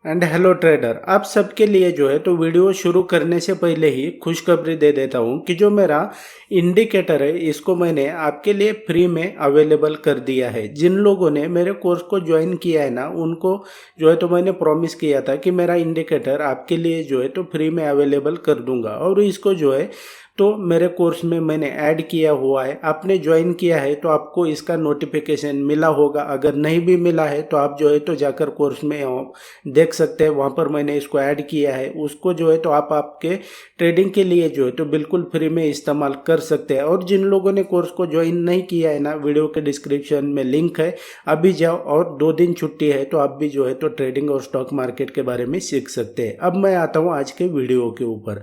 And hello trader, आप सबके लिए जो है तो वीडियो शुरू करने से पहले ही खुशखबरी दे देता हूं कि जो मेरा इंडिकेटर है इसको मैंने आपके लिए फ्री में अवेलेबल कर दिया है। जिन लोगों ने मेरे कोर्स को ज्वाइन किया है ना, उनको जो है तो मैंने प्रॉमिस किया था कि मेरा इंडिकेटर आपके लिए जो है तो फ्री में अवेलेबल कर दूंगा। और इसको जो है तो मेरे कोर्स में मैंने ऐड किया हुआ है। आपने ज्वाइन किया है तो आपको इसका नोटिफिकेशन मिला होगा। अगर नहीं भी मिला है तो आप जो है तो जाकर कोर्स में देख सकते हैं, वहाँ पर मैंने इसको ऐड किया है। उसको जो है तो आप आपके ट्रेडिंग के लिए जो है तो बिल्कुल फ्री में इस्तेमाल कर सकते हैं। और जिन लोगों ने कोर्स को ज्वाइन नहीं किया है ना, वीडियो के डिस्क्रिप्शन में लिंक है, अभी जाओ। और 2 दिन छुट्टी है तो आप भी जो है तो ट्रेडिंग और स्टॉक मार्केट के बारे में सीख सकते हैं। अब मैं आता हूँ आज के वीडियो के ऊपर।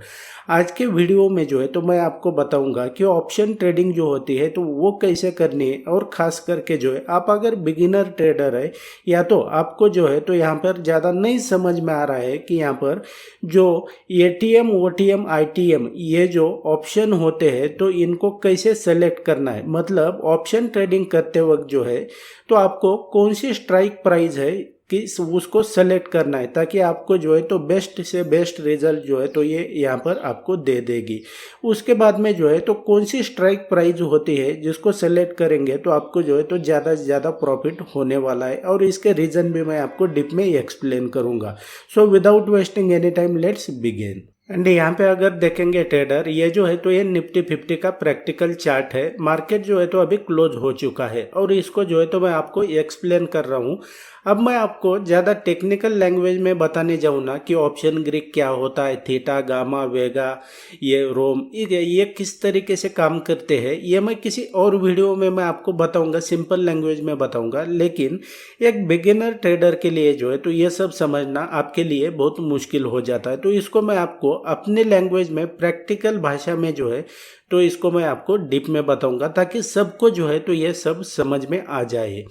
आज के वीडियो में जो है तो मैं आपको बताऊंगा कि ऑप्शन ट्रेडिंग जो होती है तो वो कैसे करनी है। और खास करके जो है आप अगर बिगिनर ट्रेडर है या तो आपको जो है तो यहाँ पर ज़्यादा नहीं समझ में आ रहा है कि यहाँ पर जो एटीएम ओटीएम आईटीएम ये जो ऑप्शन होते हैं तो इनको कैसे सेलेक्ट करना है। मतलब ऑप्शन ट्रेडिंग करते वक्त जो है तो आपको कौन सी स्ट्राइक प्राइस है कि उसको सेलेक्ट करना है, ताकि आपको जो है तो बेस्ट से बेस्ट रिजल्ट जो है तो ये यहाँ पर आपको दे देगी। उसके बाद में जो है तो कौन सी स्ट्राइक प्राइस होती है जिसको सेलेक्ट करेंगे तो आपको जो है तो ज़्यादा से ज़्यादा प्रॉफिट होने वाला है। और इसके रीज़न भी मैं आपको डीप में एक्सप्लेन करूँगा। So without wasting any time let's begin. And यहाँ पे अगर देखेंगे ट्रेडर, ये जो है तो ये निफ्टी 50 का प्रैक्टिकल चार्ट है। मार्केट जो है तो अभी क्लोज हो चुका है और इसको जो है तो मैं आपको एक्सप्लेन कर रहा हूँ। अब मैं आपको ज़्यादा टेक्निकल लैंग्वेज में बताने जाऊँ ना कि ऑप्शन ग्रीक क्या होता है, थीटा गामा वेगा ये रोम ये किस तरीके से काम करते हैं, ये मैं किसी और वीडियो में मैं आपको बताऊंगा, सिंपल लैंग्वेज में बताऊंगा। लेकिन एक बिगिनर ट्रेडर के लिए जो है तो ये सब समझना आपके लिए बहुत मुश्किल हो जाता है। तो इसको मैं आपको अपने लैंग्वेज में प्रैक्टिकल भाषा में जो है तो इसको मैं आपको डीप में बताऊंगा, ताकि सबको जो है तो ये सब समझ में आ जाए।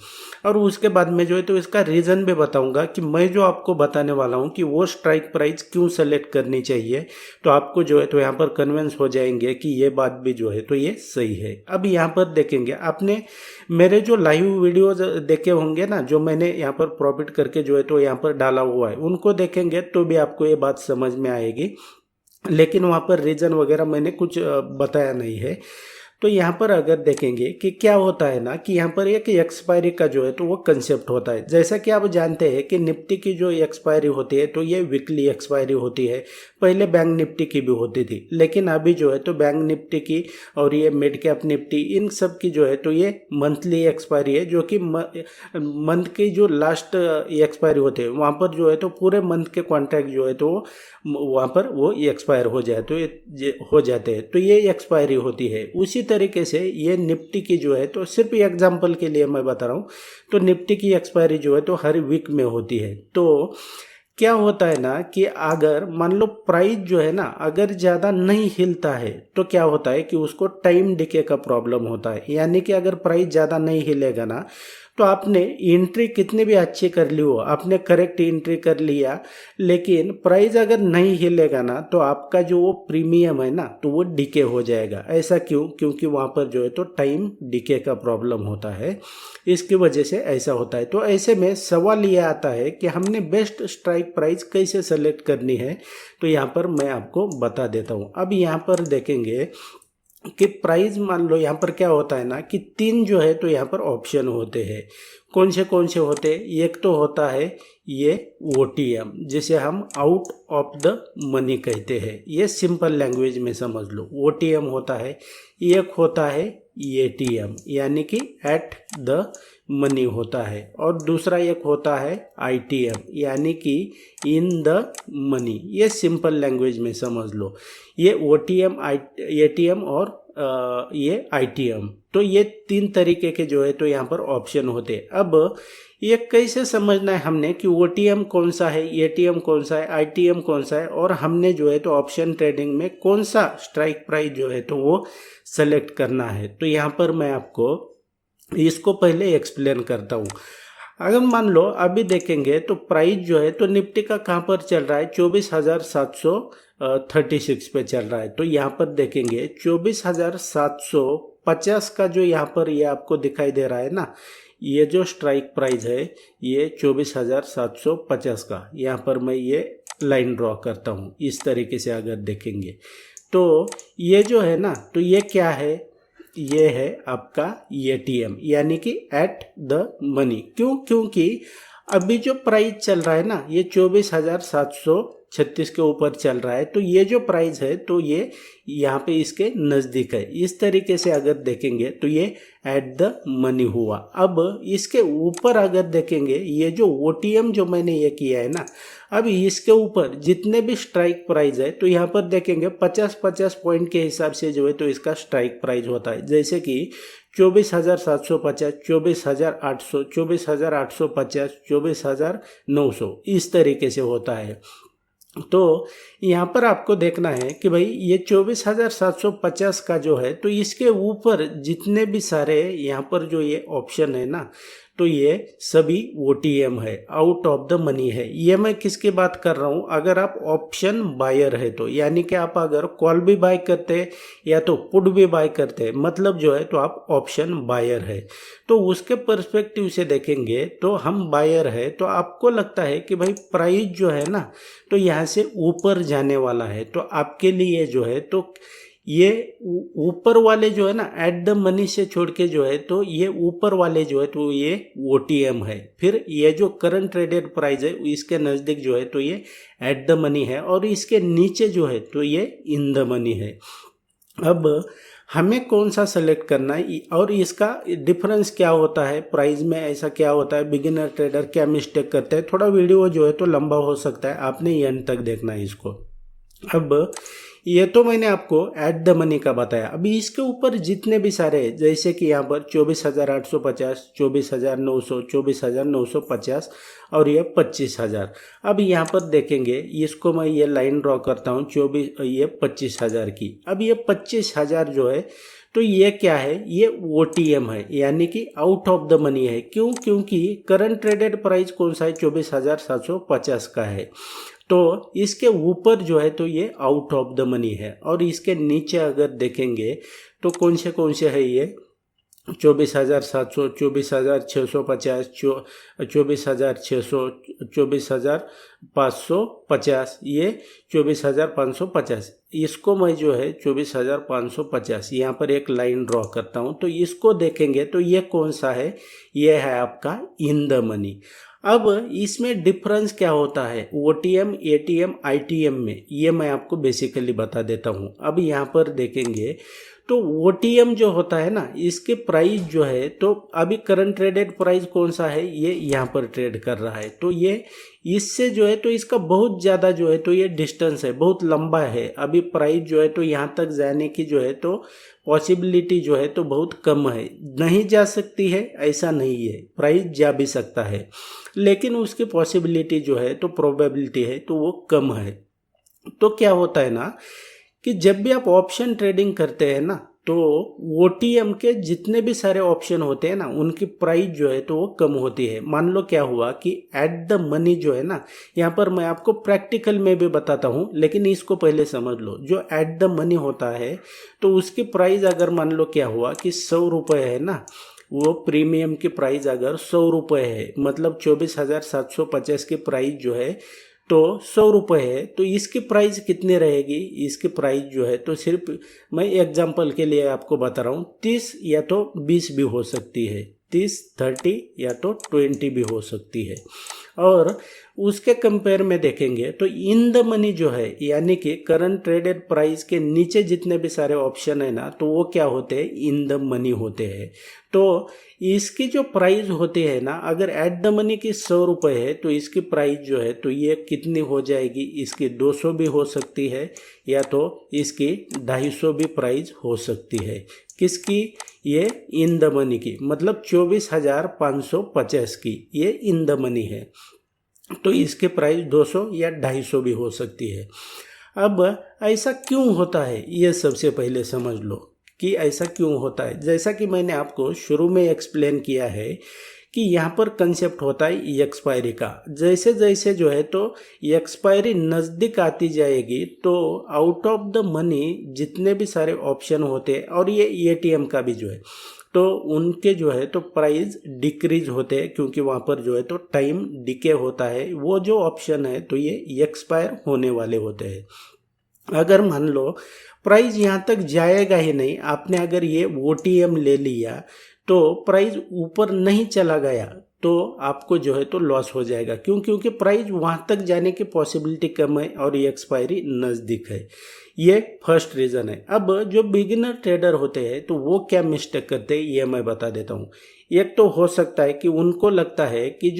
और उसके बाद में जो है तो इसका रीज़न भी बताऊंगा कि मैं जो आपको बताने वाला हूँ कि वो स्ट्राइक प्राइस क्यों सेलेक्ट करनी चाहिए। तो आपको जो है तो यहाँ पर कन्विंस हो जाएंगे कि ये बात भी जो है तो ये सही है। अब यहाँ पर देखेंगे, आपने मेरे जो लाइव वीडियो देखे होंगे ना, जो मैंने यहाँ पर प्रॉफिट करके जो है तो यहाँ पर डाला हुआ है, उनको देखेंगे तो भी आपको ये बात समझ में आएगी। लेकिन वहाँ पर रीज़न वगैरह मैंने कुछ बताया नहीं है। तो यहाँ पर अगर देखेंगे कि क्या होता है ना कि यहाँ पर एक एक्सपायरी का जो है तो वो कंसेप्ट होता है। जैसा कि आप जानते हैं कि निफ्टी की जो एक्सपायरी होती है तो ये वीकली एक्सपायरी होती है। पहले बैंक निफ्टी की भी होती थी, लेकिन अभी जो है तो बैंक निफ्टी की और ये मिड कैप निफ्टी इन सब की जो है तो ये मंथली एक्सपायरी है, जो कि मंथ की जो लास्ट एक्सपायरी होते हैं वहाँ पर जो है तो पूरे मंथ के कॉन्ट्रैक्ट जो है तो वहाँ पर वो एक्सपायर हो जाए तो ये हो जाते हैं, तो ये एक्सपायरी होती है। उसी तरीके से ये निफ्टी की जो है तो सिर्फ एग्जांपल के लिए मैं बता रहा हूँ, तो निफ्टी की एक्सपायरी जो है तो हर वीक में होती है। तो क्या होता है ना कि अगर मान लो प्राइस जो है ना अगर ज़्यादा नहीं हिलता है तो क्या होता है कि उसको टाइम डिके का प्रॉब्लम होता है। यानी कि अगर प्राइस ज़्यादा नहीं हिलेगा ना तो आपने एंट्री कितनी भी अच्छी कर ली हो, आपने करेक्ट एंट्री कर लिया, लेकिन प्राइस अगर नहीं हिलेगा ना तो आपका जो वो प्रीमियम है ना तो वो डिके हो जाएगा। ऐसा क्यों? क्योंकि वहाँ पर जो है तो टाइम डिके का प्रॉब्लम होता है, इसकी वजह से ऐसा होता है। तो ऐसे में सवाल ये आता है कि हमने बेस्ट स्ट्राइक प्राइस कैसे सेलेक्ट करनी है। तो यहाँ पर मैं आपको बता देता हूँ। अब यहाँ पर देखेंगे कि प्राइस, मान लो यहाँ पर क्या होता है ना कि 3 जो है तो यहाँ पर ऑप्शन होते हैं। कौन से होते हैं? एक तो होता है ये ओटीएम, जिसे हम आउट ऑफ द मनी कहते हैं। ये सिंपल लैंग्वेज में समझ लो, ओटीएम होता है। एक होता है एटीएम, यानी कि एट द मनी होता है। और दूसरा एक होता है आईटीएम, यानी कि इन द मनी। ये सिंपल लैंग्वेज में समझ लो, ये ओटीएम एटीएम और ये आईटीएम। तो ये 3 तरीके के जो है तो यहाँ पर ऑप्शन होते हैं। अब ये कैसे समझना है हमने कि ओटीएम कौन सा है, एटीएम कौन सा है, आईटीएम कौन सा है, और हमने जो है तो ऑप्शन ट्रेडिंग में कौन सा स्ट्राइक प्राइस जो है तो वो सेलेक्ट करना है। तो यहाँ पर मैं आपको इसको पहले एक्सप्लेन करता हूँ। अगर मान लो अभी देखेंगे तो प्राइस जो है तो निफ्टी का कहाँ पर चल रहा है, 24,736 पे चल रहा है। तो यहाँ पर देखेंगे 24,750 का जो यहाँ पर ये आपको दिखाई दे रहा है ना, ये जो स्ट्राइक प्राइस है ये 24,750 का, यहाँ पर मैं ये लाइन ड्रॉ करता हूँ। इस तरीके से अगर देखेंगे तो ये जो है ना, तो ये क्या है, ये है आपका एटीएम, यानी कि एट द मनी। क्यों? क्योंकि अभी जो प्राइस चल रहा है ना, ये 24,736 के ऊपर चल रहा है, तो ये जो प्राइस है तो ये यहाँ पे इसके नज़दीक है। इस तरीके से अगर देखेंगे तो ये एट द मनी हुआ। अब इसके ऊपर अगर देखेंगे, ये जो ओटीएम जो मैंने ये किया है ना, अब इसके ऊपर जितने भी स्ट्राइक प्राइस है तो यहाँ पर देखेंगे 50-50 पॉइंट के हिसाब से जो है तो इसका स्ट्राइक प्राइस होता है। जैसे कि 24,750, 24,800, 24,850, 24,900, इस तरीके से होता है। तो यहाँ पर आपको देखना है कि भाई ये 24,750 का जो है तो इसके ऊपर जितने भी सारे यहाँ पर जो ये ऑप्शन है ना, तो ये सभी ओटीएम है, आउट ऑफ द मनी है। ये मैं किसकी बात कर रहा हूँ, अगर आप ऑप्शन बायर है तो, यानी कि आप अगर कॉल भी बाय करते हैं या तो पुट भी बाय करते हैं, मतलब जो है तो आप ऑप्शन बायर है। तो उसके पर्सपेक्टिव से देखेंगे तो हम बायर है, तो आपको लगता है कि भाई प्राइस जो है ना तो यहाँ से ऊपर जाने वाला है, तो आपके लिए जो है तो ये ऊपर वाले जो है ना एट द मनी से छोड़ के जो है तो ये ऊपर वाले जो है तो ये ओटीएम है। फिर ये जो करंट ट्रेडेड प्राइस है इसके नज़दीक जो है तो ये एट द मनी है, और इसके नीचे जो है तो ये इन द मनी है। अब हमें कौन सा सेलेक्ट करना है और इसका डिफरेंस क्या होता है, प्राइस में ऐसा क्या होता है, बिगिनर ट्रेडर क्या मिस्टेक करते हैं। थोड़ा वीडियो जो है तो लंबा हो सकता है, आपने एंड तक देखना है इसको। अब ये तो मैंने आपको एट द मनी का बताया। अभी इसके ऊपर जितने भी सारे, जैसे कि यहाँ पर 24,850, 24,900, 24,950 और ये 25,000। अब यहाँ पर देखेंगे, इसको मैं ये लाइन ड्रॉ करता हूँ 25,000 की। अब ये 25,000 जो है तो ये क्या है, ये ओटीएम है, यानी कि आउट ऑफ द मनी है। क्यों? क्योंकि करंट ट्रेडेड प्राइस कौन सा है, 24,750 का है। तो इसके ऊपर जो है तो ये आउट ऑफ द मनी है, और इसके नीचे अगर देखेंगे तो कौन से है, ये 24,700, 24,650, 24,600, 24,550, ये 24,550। इसको मैं जो है 24,550 यहाँ पर एक लाइन ड्रॉ करता हूँ। तो इसको देखेंगे तो ये कौन सा है, ये है आपका इन द मनी। अब इसमें डिफरेंस क्या होता है ओटीएम, एटीएम, आईटीएम में, ये मैं आपको बेसिकली बता देता हूँ। अब यहाँ पर देखेंगे तो ओटीएम जो होता है ना, इसके प्राइस जो है तो अभी करंट ट्रेडेड प्राइस कौन सा है, ये यहाँ पर ट्रेड कर रहा है। तो ये इससे जो है तो इसका बहुत ज़्यादा जो है तो ये डिस्टेंस है, बहुत लंबा है। अभी प्राइस जो है तो यहाँ तक जाने की जो है तो पॉसिबिलिटी जो है तो बहुत कम है। नहीं जा सकती है ऐसा नहीं है, प्राइस जा भी सकता है, लेकिन उसकी पॉसिबिलिटी जो है तो प्रोबेबिलिटी है तो वो कम है। तो क्या होता है ना कि जब भी आप ऑप्शन ट्रेडिंग करते हैं ना, तो ओटीएम के जितने भी सारे ऑप्शन होते हैं ना, उनकी प्राइस जो है तो वो कम होती है। मान लो क्या हुआ कि एट द मनी जो है ना, यहाँ पर मैं आपको प्रैक्टिकल में भी बताता हूँ, लेकिन इसको पहले समझ लो। जो एट द मनी होता है तो उसकी प्राइस अगर मान लो क्या हुआ कि 100 रुपये है ना, वो प्रीमियम की प्राइस अगर 100 रुपये है, मतलब 24,750 की प्राइस जो है तो 100 रुपये है, तो इसकी प्राइस कितनी रहेगी, इसकी प्राइस जो है तो सिर्फ मैं एग्जांपल के लिए आपको बता रहा हूँ 30 या तो 20 भी हो सकती है, 30, 30 या तो 20 भी हो सकती है। और उसके कंपेयर में देखेंगे तो इन द मनी जो है, यानी कि करंट ट्रेडेड प्राइस के नीचे जितने भी सारे ऑप्शन है ना, तो वो क्या होते हैं, इन द मनी होते हैं। तो इसकी जो प्राइस होती है ना, अगर एट द मनी की 100 रुपये है तो इसकी प्राइस जो है तो ये कितनी हो जाएगी, इसकी 200 भी हो सकती है या तो इसकी 250 भी प्राइस हो सकती है। किसकी, ये इन द मनी की, मतलब 24,550 की ये इन द मनी है, तो इसके प्राइस 200 या 250 भी हो सकती है। अब ऐसा क्यों होता है, ये सबसे पहले समझ लो कि ऐसा क्यों होता है। जैसा कि मैंने आपको शुरू में एक्सप्लेन किया है कि यहाँ पर कंसेप्ट होता है एक्सपायरी का। जैसे जैसे जो है तो एक्सपायरी नज़दीक आती जाएगी तो आउट ऑफ द मनी जितने भी सारे ऑप्शन होते हैं, और ये एटीएम का भी जो है तो उनके जो है तो प्राइस डिक्रीज होते हैं, क्योंकि वहाँ पर जो है तो टाइम डिके होता है। वो जो ऑप्शन है तो ये एक्सपायर होने वाले होते हैं। अगर मान लो प्राइस यहाँ तक जाएगा ही नहीं, आपने अगर ये OTM ले लिया तो प्राइस ऊपर नहीं चला गया तो आपको जो है तो लॉस हो जाएगा। क्यों? क्योंकि प्राइस वहाँ तक जाने की पॉसिबिलिटी कम है और ये एक्सपायरी नज़दीक है। ये फर्स्ट रीज़न है। अब जो बिगिनर ट्रेडर होते हैं तो वो क्या मिस्टेक करते हैं ये मैं बता देता हूँ। एक तो हो सकता है कि उनको लगता है कि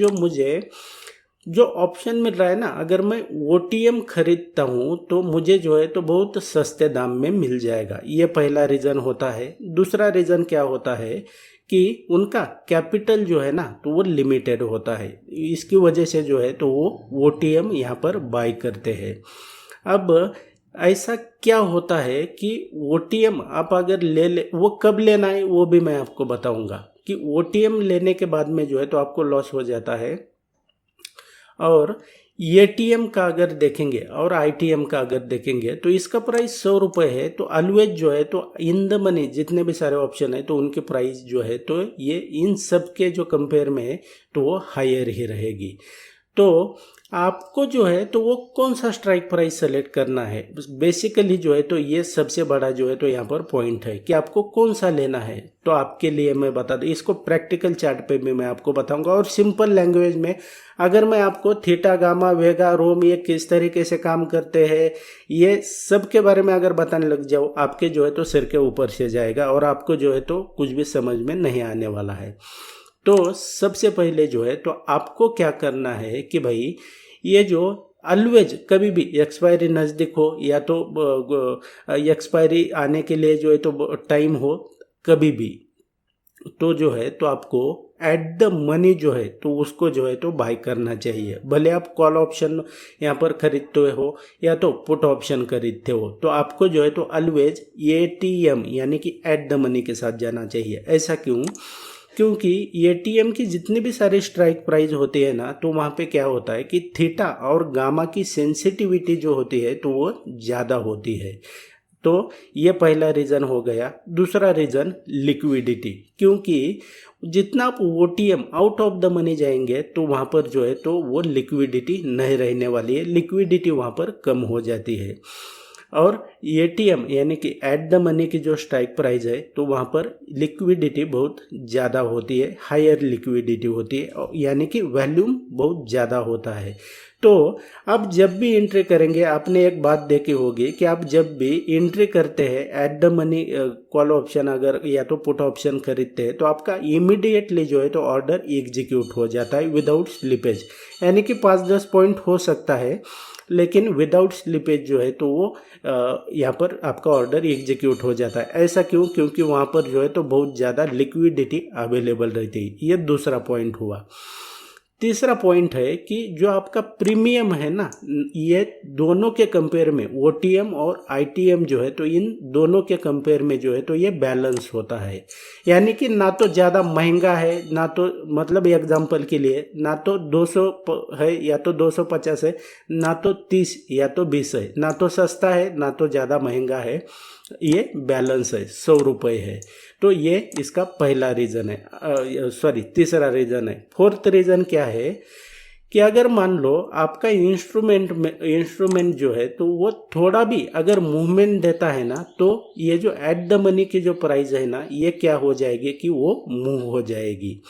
जो ऑप्शन मिल रहा है ना, अगर मैं OTM खरीदता हूँ तो मुझे जो है तो बहुत सस्ते दाम में मिल जाएगा। ये पहला रीज़न होता है। दूसरा रीज़न क्या होता है कि उनका कैपिटल जो है ना तो वो लिमिटेड होता है, इसकी वजह से जो है तो वो OTM यहाँ पर बाय करते हैं। अब ऐसा क्या होता है कि OTM आप अगर ले वो कब लेना है वो भी मैं आपको बताऊंगा कि OTM लेने के बाद में जो है तो आपको लॉस हो जाता है। और ATM का अगर देखेंगे और ITM का अगर देखेंगे तो इसका प्राइस 100 रुपये है। तो ऑलवेज जो है तो इन द मनी जितने भी सारे ऑप्शन है तो उनके प्राइस जो है तो ये इन सब के जो कंपेयर में है तो वो हायर ही रहेगी। तो आपको जो है तो वो कौन सा स्ट्राइक प्राइस सेलेक्ट करना है, बेसिकली जो है तो ये सबसे बड़ा जो है तो यहाँ पर पॉइंट है कि आपको कौन सा लेना है। तो आपके लिए मैं बता दूँ, इसको प्रैक्टिकल चार्ट पे भी मैं आपको बताऊंगा और सिंपल लैंग्वेज में अगर मैं आपको थीटा, गामा, वेगा, रोम ये किस तरीके से काम करते हैं ये सब के बारे में अगर बताने लग जाओ आपके जो है तो सिर के ऊपर से जाएगा और आपको जो है तो कुछ भी समझ में नहीं आने वाला है। तो सबसे पहले जो है तो आपको क्या करना है कि भाई ये जो ऑलवेज कभी भी एक्सपायरी नज़दीक हो या तो एक्सपायरी आने के लिए जो है तो टाइम हो कभी भी, तो जो है तो आपको एट द मनी जो है तो उसको जो है तो बाय करना चाहिए। भले आप कॉल ऑप्शन यहाँ पर खरीदते हो या तो पुट ऑप्शन खरीदते हो, तो आपको जो है तो ऑलवेज ATM यानी कि एट द मनी के साथ जाना चाहिए। ऐसा क्यों? क्योंकि ATM की जितनी भी सारी स्ट्राइक प्राइस होती है ना तो वहाँ पे क्या होता है कि थीटा और गामा की सेंसिटिविटी जो होती है तो वो ज़्यादा होती है। तो ये पहला रीज़न हो गया। दूसरा रीज़न लिक्विडिटी, क्योंकि जितना आप OTM out of the money जाएंगे तो वहाँ पर जो है तो वो लिक्विडिटी नहीं रहने वाली है, लिक्विडिटी वहाँ पर कम हो जाती है। और ATM यानी कि एट द मनी की जो स्ट्राइक प्राइस है तो वहाँ पर लिक्विडिटी बहुत ज़्यादा होती है, हायर लिक्विडिटी होती है, यानी कि वॉल्यूम बहुत ज़्यादा होता है। तो आप जब भी एंट्री करेंगे, आपने एक बात देखी होगी कि आप जब भी एंट्री करते हैं at the money call option अगर या तो पुट ऑप्शन खरीदते हैं तो आपका इमीडिएटली जो है तो ऑर्डर एग्जीक्यूट हो जाता है विदाउट स्लिपेज, यानी कि 5-10 पॉइंट हो सकता है लेकिन विदाउट स्लिपेज जो है तो वो यहाँ पर आपका ऑर्डर एग्जीक्यूट हो जाता है। ऐसा क्यों? क्योंकि वहाँ पर जो है तो बहुत ज़्यादा लिक्विडिटी अवेलेबल रहती है। ये दूसरा पॉइंट हुआ। तीसरा पॉइंट है कि जो आपका प्रीमियम है ना, ये दोनों के कंपेयर में OTM और ITM जो है तो इन दोनों के कंपेयर में जो है तो ये बैलेंस होता है, यानी कि ना तो ज़्यादा महंगा है ना तो, मतलब एग्जांपल के लिए ना तो 200 है या तो 250 है, ना तो 30 या तो 20 है, ना तो सस्ता है ना तो ज़्यादा महंगा है, ये बैलेंस है, 100 रुपये है। तो ये इसका पहला रीज़न है, तीसरा रीज़न है। फोर्थ रीज़न क्या है कि अगर मान लो आपका इंस्ट्रूमेंट जो है तो वो थोड़ा भी अगर मूवमेंट देता है ना तो ये जो एट द मनी की जो प्राइस है ना ये क्या हो जाएगी कि वो मूव हो जाएगी।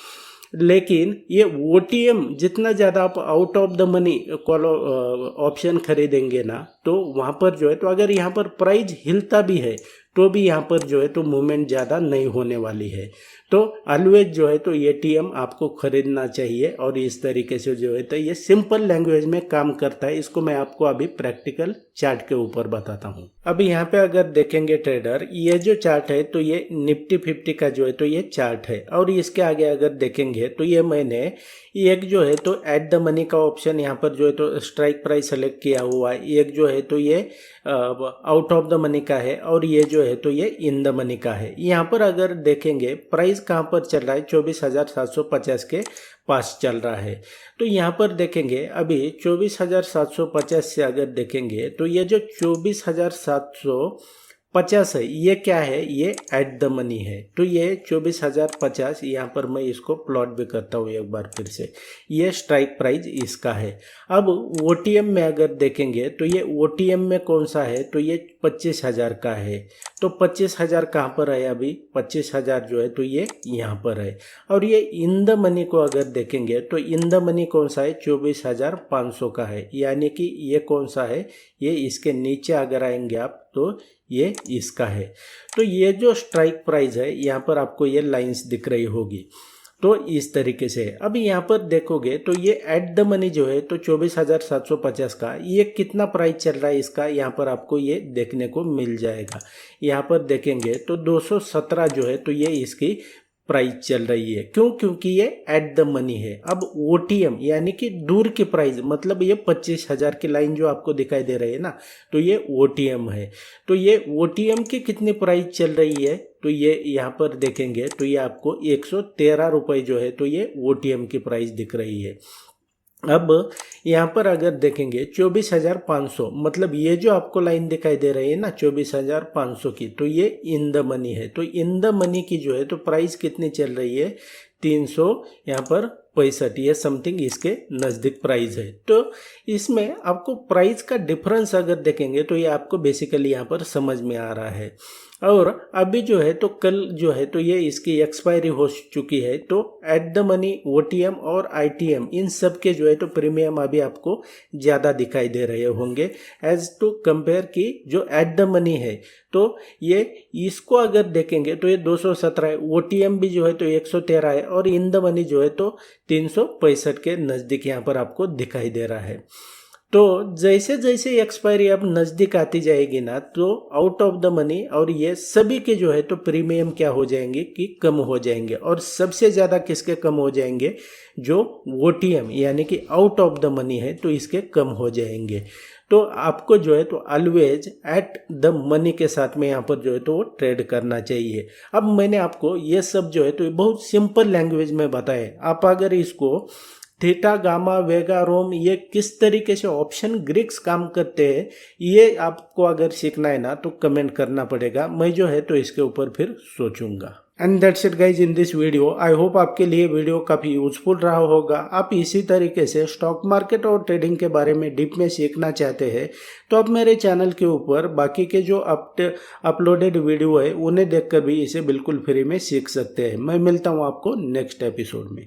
लेकिन ये OTM जितना ज़्यादा आप out of the money call option खरीदेंगे ना तो वहाँ पर जो है तो अगर यहाँ पर प्राइस हिलता भी है तो भी यहाँ पर जो है तो मूवमेंट ज़्यादा नहीं होने वाली है। तो ऑलवेज जो है तो ATM आपको खरीदना चाहिए और इस तरीके से जो है तो ये सिंपल लैंग्वेज में काम करता है। इसको मैं आपको अभी प्रैक्टिकल चार्ट के ऊपर बताता हूँ। अभी यहाँ पे अगर देखेंगे ट्रेडर, ये जो चार्ट है तो ये निफ्टी 50 का जो है तो ये चार्ट है और इसके आगे अगर देखेंगे तो ये मैंने एक जो है तो एट द मनी का ऑप्शन यहाँ पर जो है तो स्ट्राइक प्राइस सेलेक्ट किया हुआ है, एक जो है तो ये आउट ऑफ द मनी का है और ये जो है तो ये इन द मनी का है। यहाँ पर अगर देखेंगे प्राइस कहाँ पर चल रहा है, 24,750 के पास चल रहा है। तो यहाँ पर देखेंगे अभी 24,750 से अगर देखेंगे तो ये जो 24,750 50 है, ये क्या है, ये एट द मनी है। तो ये 24,050, यहाँ पर मैं इसको प्लॉट भी करता हूँ एक बार फिर से। ये स्ट्राइक प्राइस इसका है। अब ओटीएम में अगर देखेंगे तो ये ओटीएम में कौन सा है, तो ये 25,000 का है। तो 25,000 कहाँ पर है अभी, 25,000 जो है तो ये यहाँ पर है। और ये इन द मनी को अगर देखेंगे तो इन द मनी कौन सा है, 24,500 का है। यानी कि ये कौन सा है, ये इसके नीचे अगर आएंगे आप तो ये इसका है। तो ये जो स्ट्राइक प्राइस है, यहाँ पर आपको ये लाइंस दिख रही होगी। तो इस तरीके से अब यहाँ पर देखोगे तो ये एट द मनी जो है तो 24,750 का, ये कितना प्राइस चल रहा है इसका, यहाँ पर आपको ये देखने को मिल जाएगा। यहाँ पर देखेंगे तो 217 जो है तो ये इसकी प्राइस चल रही है। क्यों, क्योंकि ये एट द मनी है। अब ओटीएम यानी कि दूर की प्राइस, मतलब ये 25,000 की लाइन जो आपको दिखाई दे रही है ना, तो ये ओटीएम है। तो ये ओटीएम की कितनी प्राइस चल रही है, तो ये यहाँ पर देखेंगे तो ये आपको 113 रुपये जो है तो ये ओटीएम की प्राइस दिख रही है। अब यहाँ पर अगर देखेंगे 24,500, मतलब ये जो आपको लाइन दिखाई दे रही है ना 24,500 की, तो ये इन द मनी है। तो इन द मनी की जो है तो प्राइस कितनी चल रही है, 300 यहाँ पर 65, ये समथिंग इसके नज़दीक प्राइस है। तो इसमें आपको प्राइस का डिफरेंस अगर देखेंगे तो ये आपको बेसिकली यहाँ पर समझ में आ रहा है। और अभी जो है तो कल जो है तो ये इसकी एक्सपायरी हो चुकी है। तो एट द मनी, ओटीएम और आईटीएम, इन सब के जो है तो प्रीमियम अभी आपको ज़्यादा दिखाई दे रहे होंगे एज टू कंपेयर की जो एट द मनी है। तो ये इसको अगर देखेंगे तो ये 217 है, ओटीएम भी जो है तो 113 है और इन द मनी जो है तो 365 के नज़दीक यहाँ पर आपको दिखाई दे रहा है। तो जैसे जैसे एक्सपायरी अब नज़दीक आती जाएगी ना, तो आउट ऑफ द मनी और ये सभी के जो है तो प्रीमियम क्या हो जाएंगे कि कम हो जाएंगे। और सबसे ज़्यादा किसके कम हो जाएंगे, जो ओटीएम यानी कि आउट ऑफ द मनी है तो इसके कम हो जाएंगे। तो आपको जो है तो ऑलवेज एट द मनी के साथ में यहाँ पर जो है तो ट्रेड करना चाहिए। अब मैंने आपको ये सब जो है तो बहुत सिंपल लैंग्वेज में बताया। आप अगर इसको थीटा, गामा, वेगा, रोम, ये किस तरीके से ऑप्शन ग्रीक्स काम करते हैं, ये आपको अगर सीखना है ना तो कमेंट करना पड़ेगा। मैं जो है तो इसके ऊपर फिर सोचूंगा। And that's it guys in this video. I hope आपके लिए वीडियो काफ़ी यूजफुल रहा होगा। आप इसी तरीके से स्टॉक मार्केट और ट्रेडिंग के बारे में डीप में सीखना चाहते हैं तो आप मेरे चैनल के ऊपर बाकी के जो अपलोडेड वीडियो है उन्हें देखकर भी इसे बिल्कुल फ्री में सीख सकते हैं। मैं मिलता हूँ आपको नेक्स्ट एपिसोड में।